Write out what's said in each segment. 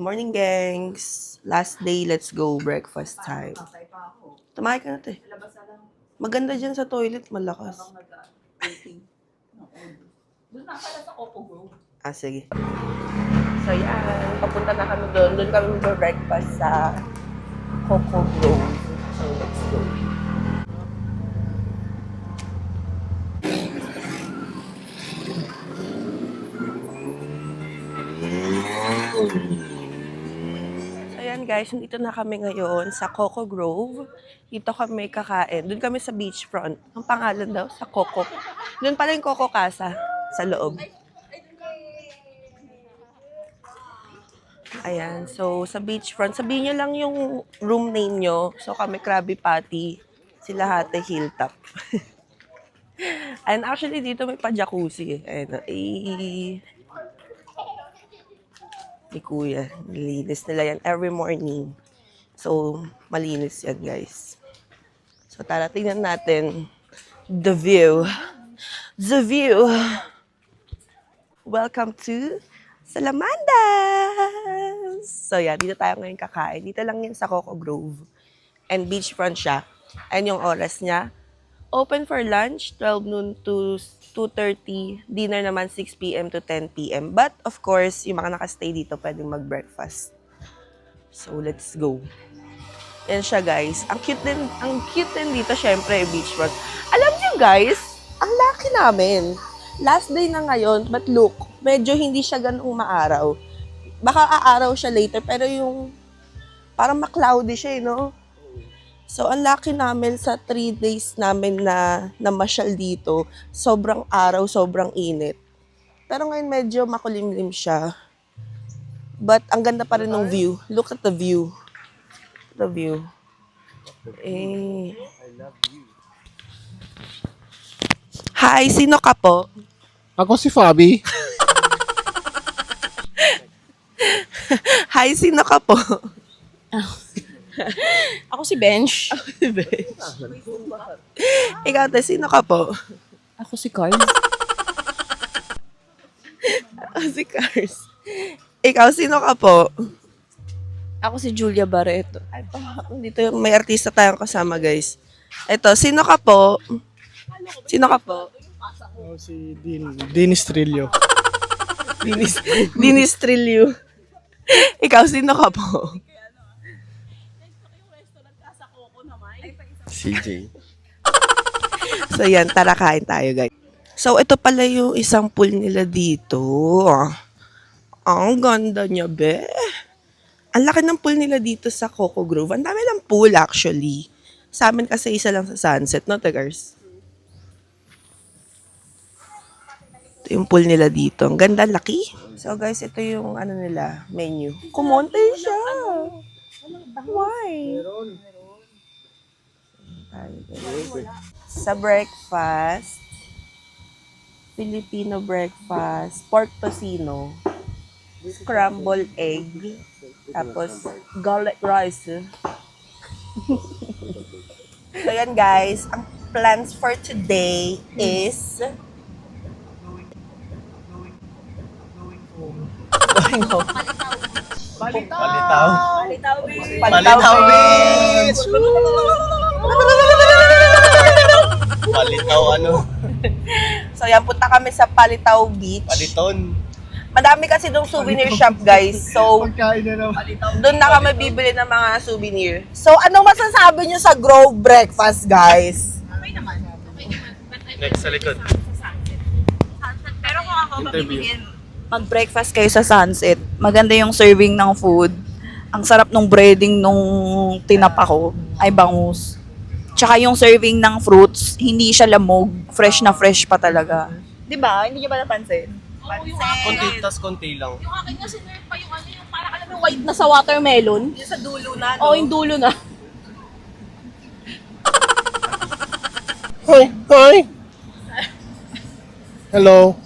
Morning, gangs. Last day, let's go. Breakfast time. Tumahay ka na, te. Maganda dyan sa toilet, malakas. Doon na pala sa Coco Grove. Sige. So, yan. Papunta na kami doon. Doon kami mag-breakfast sa Coco Grove. So, let's go. So, ayan guys, dito na kami ngayon sa Coco Grove. Dito kami kakain. Doon kami sa beachfront. Ang pangalan daw, sa Coco. Doon pala yung Coco Casa sa loob. Ayan, so sa beachfront, sabihin nyo lang yung room name nyo. So kami Krabby Patty, sila Hate Hilltop. And actually dito may pa-jacuzzi. Ayan, ni Kuya, nilinis nila yan every morning. So, malinis yan guys. So tara, tingnan natin the view. The view. Welcome to Salamandas! So yeah, dito tayo ngayon kakain. Dito lang yan sa Coco Grove. And beachfront siya. And yung oras niya, open for lunch, 12 noon to 2:30. Dinner naman, 6 p.m. to 10 p.m. But of course, yung mga nakastay dito, pwedeng mag-breakfast. So let's go. Yan siya guys. Ang cute din dito, syempre, beachfront. Alam niyo guys, ang lucky namin. Last day na ngayon, but look, medyo hindi siya ganung maaraw. Baka aaraw siya later, pero yung parang ma-cloudy siya, no? So, ang lucky namin sa 3 days namin na namasyal dito, sobrang araw, sobrang init. Pero ngayon medyo makulimlim siya. But ang ganda pa rin ng view. Look at the view. The view. Hi, sino ka po? Ako si Fabi. Hi, sino ka po? Ako si Bench. Ikaw, te, sino ka po? Ako si Carl. Si Cars. Ikaw, sino ka po? Ako si Julia Barreto. Ito, dito may artista tayong kasama, guys. Ito, sino ka po? Sino ka po? Ako si Dennis Trillo. Dinis Trillo. Ikaw, sino ka po? CJ. So yan, tara kain tayo guys. So ito pala yung isang pool nila dito. Ang ganda niya, be. Ang laki ng pool nila dito sa Coco Grove. Ang dami lang pool actually. Sa amin kasi isa lang sa Sunset, no, Tagars? Ito yung pool nila dito. Ang ganda, laki. So guys, ito yung ano nila, menu. Kumonte siya. Why? Sa breakfast, Filipino breakfast, pork tocino, scrambled egg, tapos garlic rice. So yan guys, ang plans for today is going home. Palitaw. Palitaw Beach! Palitaw ano? So yan, punta kami sa Palitaw Beach. Paliton. Madami kasi dong souvenir shop, guys. So, Pagkain na naman. doon na kami bibili ng mga souvenir. So, ano masasabi nyo sa Grove Breakfast, guys? Next sa likod. Pero kung ako Interview. mag-breakfast kayo sa Sunset, maganda yung serving ng food. Ang sarap nung breading nung tinapa ko, ay bangus. Tsaka yung serving ng fruits, hindi siya lamog, fresh na fresh pa talaga. 'Di ba? Hindi niyo ba napansin? Konti, tas konti lang. Yung akin nga sinerve pa yung ano, yung parang alam mo white na sa watermelon. Yung sa dulo na, O, yung dulo na. Hi! Hi! Hello?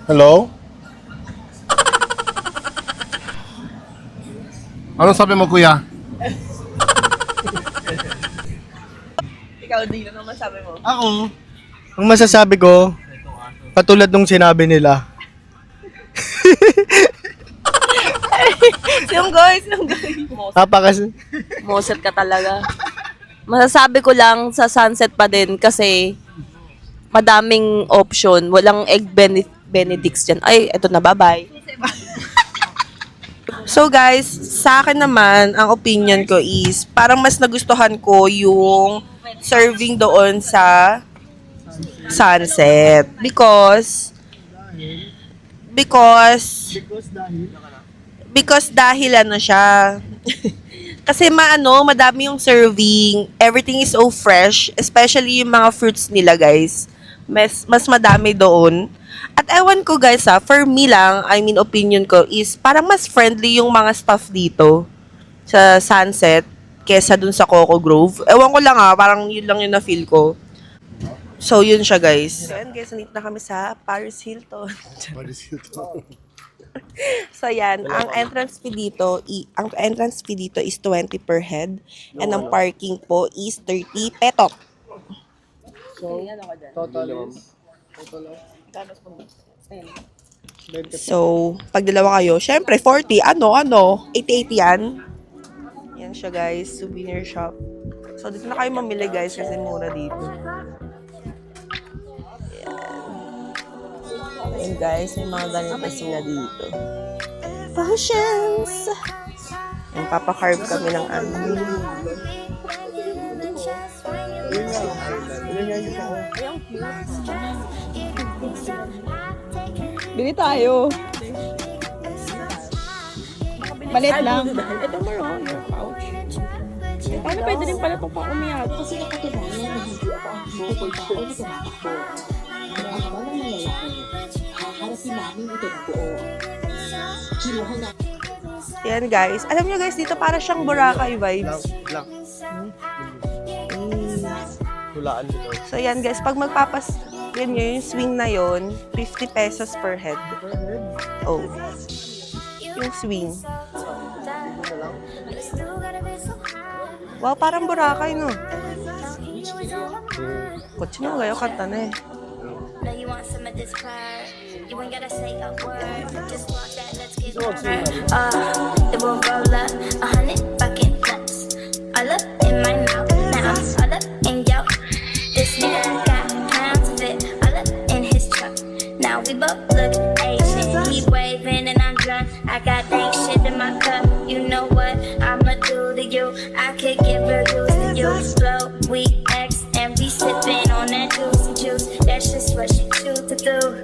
Hello? Anong sabi mo, kuya? Ikaw, di na naman sabi mo. Ako, ang masasabi ko, katulad nung sinabi nila, Yung guys. Kasi. Moset ka talaga. Masasabi ko lang sa sunset pa din kasi madaming option. Walang egg benedicts dyan. Ay, eto na, bye-bye. So guys, sa akin naman, ang opinion ko is, parang mas nagustuhan ko yung serving doon sa sunset. Because dahil ano siya. Kasi madami yung serving. Everything is so fresh. Especially yung mga fruits nila, guys. Mas madami doon. At ewan ko, guys, for me lang, opinion ko is parang mas friendly yung mga staff dito sa Sunset kesa dun sa Coco Grove. Ewan ko lang parang yun lang yung na-feel ko. So, yun siya, guys. So, yun, guys, nandito na kami sa Paris Hilton. So, yan. Ang entrance fee dito is 20 per head. And ang parking po is 30 petok. So, pag dalawa kayo, syempre, 40. 80-80 yan. Yan siya, guys. Souvenir shop. So, dito na kayo mamili, guys, kasi mura dito. Ayan, guys. May mga ganito sila dito. Potions! Ayan, papakarve kami ng Bili tayo. Maliit lang. Ito meron. Pouch. Paano pwede rin pala itong paumiyak? Kasi nakatunayan. Hindi ako ang pupunta ko. Ito nakakako. Ang amal ng lalaki. Harapin namin ito na buo. Kiluhan na. Yan guys. Alam nyo guys, dito para siyang Boracay vibes. Hulaan dito. So yan guys, pag yan yung swing na yon, 50 pesos per head. Oh. Yung swing. Wow, parang Boracay, no? Kotse mo, gayo kanta na eh. Now you want some of this pride. You ain't gotta say a word. Just walk that, let's get right. The will roll up 100 fucking nuts. All up in my mouth. Now I'm all up in yo. This nigga got pounds of it. All up in his truck. Now we both look Asian. He waving and I'm drunk. I got dank shit in my cup. You know what I'ma do to you? I could give reviews to you. Slow, we X and we sipping on that juicy juice. That's just what she choose to do.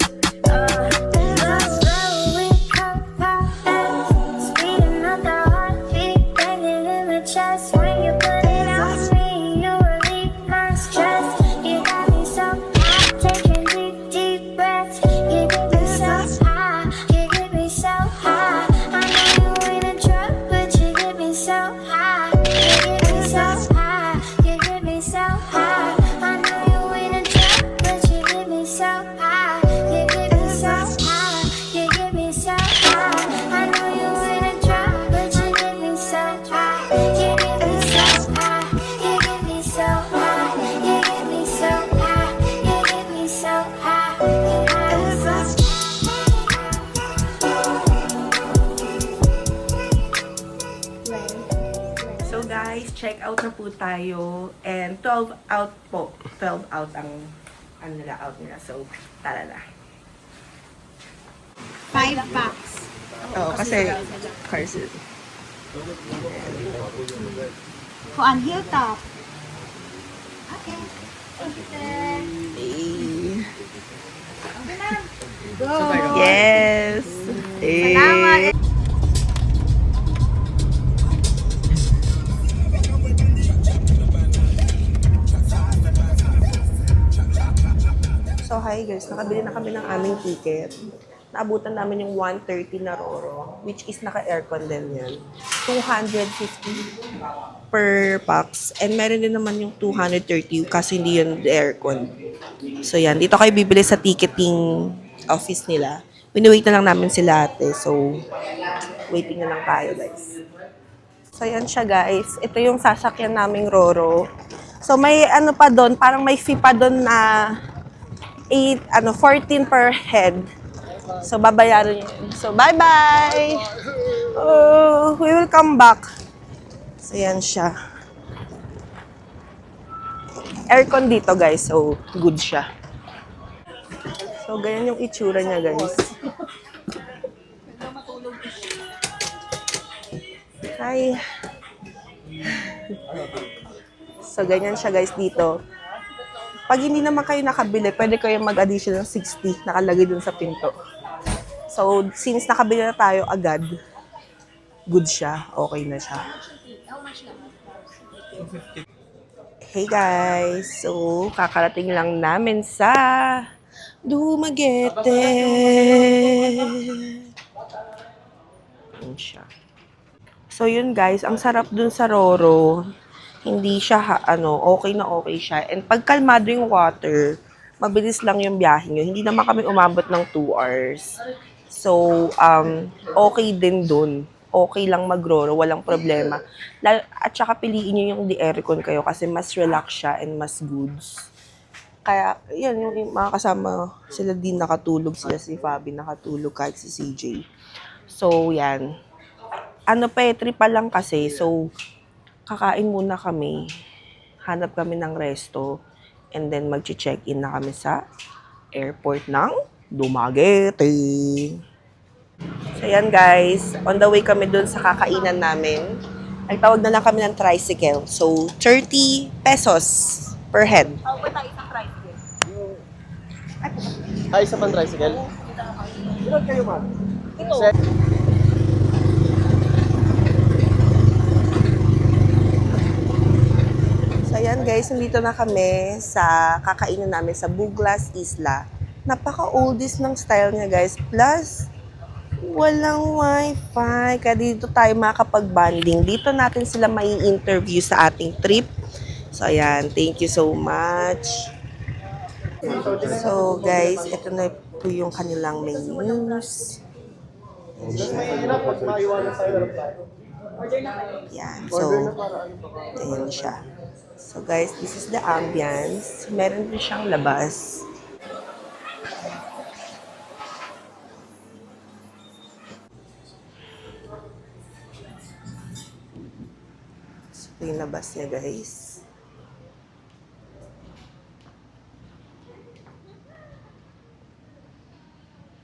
Slow, we come fast. Speed another heartbeat, banging in the chest. When you put it on me, you relieve my stress. You got me so high, taking deep, deep breaths. You get me so high, you get me so high. I know you ain't a drug, but you get me so high. You get me so high, you get me so high. I know you ain't a drug, but you get me so high. You get me so high, you get me so high. I know you ain't a drug, but you get me so high. You get me so high, you get me so high. You get me so high, you get me so high. So guys, check out na po tayo. And 12 out po. 12 out ang out nila. So, tara na. 5 packs. Oo, kasi parcel. Kuan hilltop. Okay. Yes! Salamat. So, hi guys. Nakabili na kami ng aming ticket. Naabutan namin yung 130 na Roro, which is naka-aircon din yan. 250 per pax. And meron din naman yung 230 kasi hindi yun aircon. So, yan. Dito kayo bibili sa ticketing office nila. Wini-wait na lang namin sila ate. So, waiting na lang tayo guys. So, yan siya guys. Ito yung sasakyan naming Roro. So, may ano pa doon, parang may fee pa doon na 14 per head. So, babayaran nyo yun. So, bye-bye! We will come back. So, yan siya. Aircon dito, guys. So, good siya. So, ganyan yung itsura niya, guys. Hi. So, ganyan siya, guys, dito. Pag hindi naman kayo nakabili, pwede kayo mag-addition ng 60 nakalagay dun sa pinto. So, since nakabili na tayo agad, good siya. Okay na siya. Hey guys! So, kakarating lang namin sa Dumaguete. Yun siya. So, yun guys, ang sarap dun sa Roro. Hindi siya, okay na okay siya. And pag kalmado yung water, mabilis lang yung biyahe nyo. Hindi naman kami umabot ng 2 hours. So, okay din dun. Okay lang mag-Roro, walang problema. At saka piliin nyo yung di-aircon kayo kasi mas relax siya and mas goods. Kaya, yan, yung mga kasama, sila din nakatulog, sila si Fabi nakatulog, kahit si CJ. So, yan. Tripa lang kasi, so, kakain muna kami, hanap kami ng resto, and then mag-check-in na kami sa airport ng Dumaguete. So yan guys, on the way kami dun sa kakainan namin. Nagtawag na lang kami ng tricycle. So 30 pesos per head. Ay, isa pang tricycle. Ilan kayo, ma'am? So yan guys, nandito na kami sa kakainan namin sa Buglas Isla. Napaka-oldest ng style niya guys. Plus, walang wifi. Kaya dito tayo makakapag-bonding. Dito natin sila mai-interview sa ating trip. So, ayan. Thank you so much. So, guys, ito na po yung kanilang menus. Yan. So, ayan siya. So, guys, this is the ambience. Meron din siyang labas. Ito yung labas niya, guys.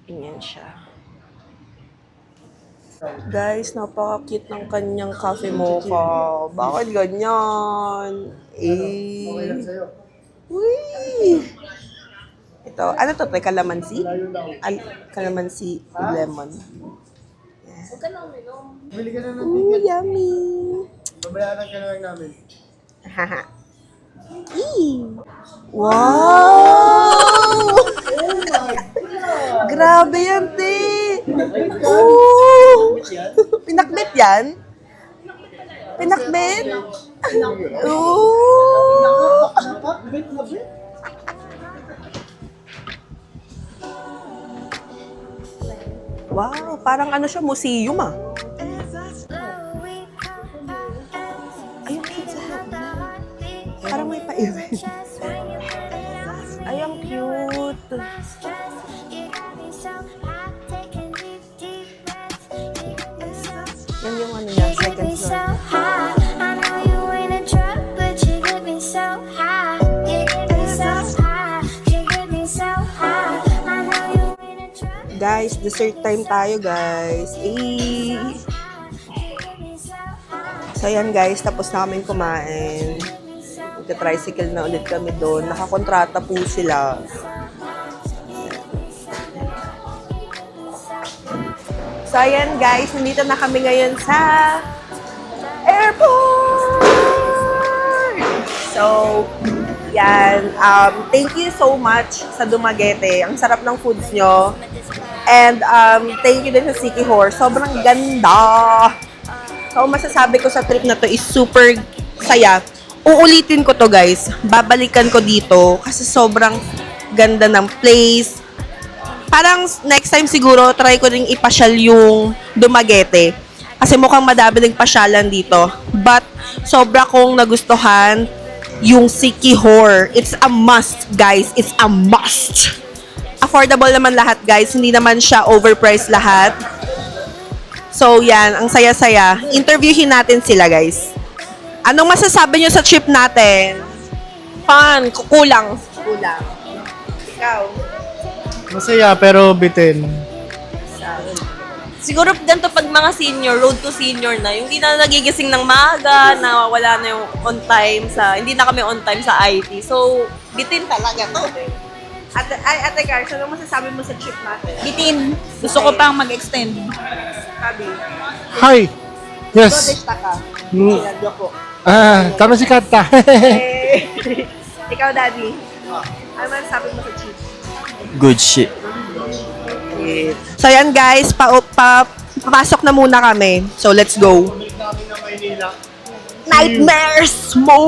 Ganyan siya. Guys, napaka-cute ng kanyang cafe mocha. Bakit ganyan? Uy! Ito, ano to? Kalamansi? Kalamansi with lemon. Bili ka na ng Ooh, yummy! babayaran ka na lang namin. Haha. Wow! Grabe yan, te! Oh! Pinakbit yan? Pinakbit? Oh! Wow, parang ano siya, museum ah. Ayun, Pizza Hut. Parang may pa-event. Ay, ang cute. Yan yung ano niya, second floor. Guys, dessert time tayo, guys. So, yan guys, tapos na kami kumain. Nagka-tricycle na ulit kami doon. Nakakontrata po sila. So, ayan guys, nandito na kami ngayon sa airport! So, yan. Thank you so much sa Dumaguete. Ang sarap ng foods nyo. And thank you din sa Siki Horse. Sobrang ganda! So, masasabi ko sa trip na to is super saya. Uulitin ko to guys. Babalikan ko dito kasi sobrang ganda ng place. Parang next time siguro, try ko rin ipasyal yung Dumaguete. Kasi mukhang madami ng pasyalan dito. But, sobra kong nagustuhan yung Siquijor. It's a must, guys. It's a must. Affordable naman lahat, guys. Hindi naman siya overpriced lahat. So, yan. Ang saya-saya. Interviewin natin sila, guys. Anong masasabi nyo sa trip natin? Fun, kukulang. Kulang. Ikaw? Masaya pero bitin. Siguro ganito pag mga senior, road to senior na, yung hindi na nagigising ng maaga, na wala na yung on time hindi na kami on time sa IT. So, bitin talaga to. Ate Cars, anong masasabi mo sa trip natin? Bitin. Gusto ko pang mag-extend. Sabi. Hi! Yes! Dodesta ka. Mm. Sinadyo ko. Tama si Kata. Ikaw, Daddy. Ano masasabi mo sa trip? Good shit. So, yan guys. Papasok na muna kami. So, let's go. Nightmares! Mo!